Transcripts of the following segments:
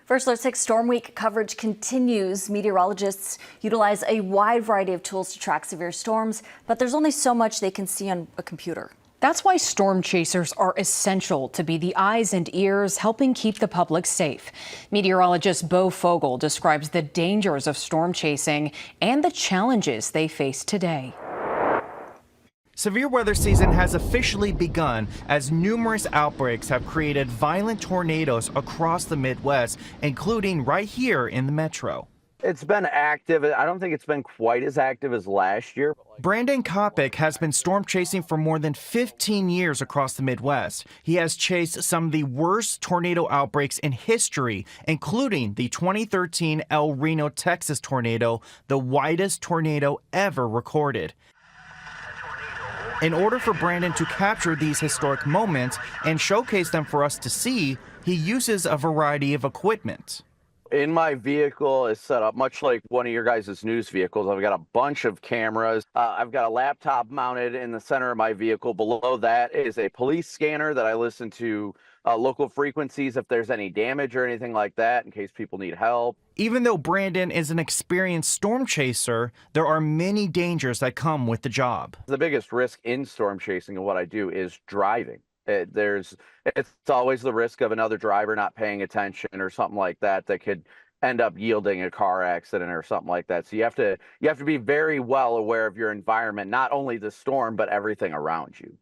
First Alert 6 Storm Week coverage continues. Meteorologists utilize a wide variety of tools to track severe storms, but there's only so much they can see on a computer. That's why storm chasers are essential to be the eyes and ears helping keep the public safe. Meteorologist Bo Fogel describes the dangers of storm chasing and the challenges they face today. Severe weather season has officially begun as numerous outbreaks have created violent tornadoes across the Midwest, including right here in the metro. It's been active. I don't think it's been quite as active as last year. Brandon Kopic has been storm chasing for more than 15 years across the Midwest. He has chased some of the worst tornado outbreaks in history, including the 2013 El Reno, Texas tornado, the widest tornado ever recorded. In order for Brandon to capture these historic moments and showcase them for us to see, he uses a variety of equipment. In my vehicle is set up much like one of your guys' news vehicles. I've got a bunch of cameras. I've got a laptop mounted in the center of my vehicle. Below that is a police scanner that I listen to local frequencies if there's any damage or anything like that in case people need help. Even though Brandon is an experienced storm chaser, there are many dangers that come with the job. The biggest risk in storm chasing and what I do is driving. It's always the risk of another driver not paying attention or something like that that could end up yielding a car accident or something like that. So you have to be very well aware of your environment, not only the storm, but everything around you.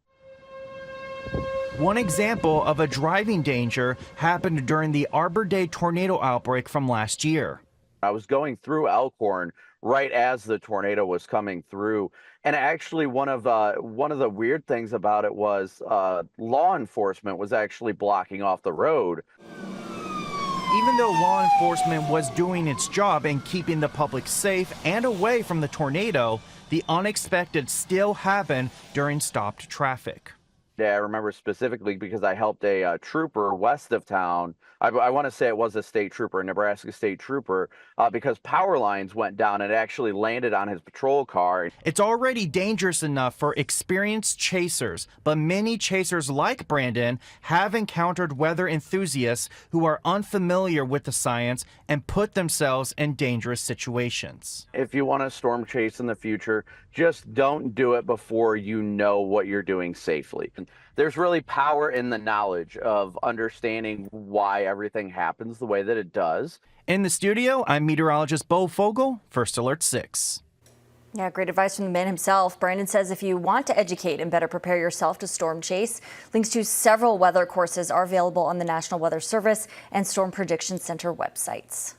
One example of a driving danger happened during the Arbor Day tornado outbreak from last year. I was going through Elkhorn right as the tornado was coming through, and actually one of the weird things about it was law enforcement was actually blocking off the road. Even though law enforcement was doing its job in keeping the public safe and away from the tornado, the unexpected still happened during stopped traffic. Yeah, I remember specifically because I helped a trooper west of town. I want to say it was a state trooper, a Nebraska state trooper, because power lines went down and it actually landed on his patrol car. It's already dangerous enough for experienced chasers, but many chasers like Brandon have encountered weather enthusiasts who are unfamiliar with the science and put themselves in dangerous situations. If you want to storm chase in the future, just don't do it before you know what you're doing safely. There's really power in the knowledge of understanding why everything happens the way that it does. In the studio, I'm meteorologist Bo Fogel, First Alert 6. Yeah, great advice from the man himself. Brandon says if you want to educate and better prepare yourself to storm chase, links to several weather courses are available on the National Weather Service and Storm Prediction Center websites.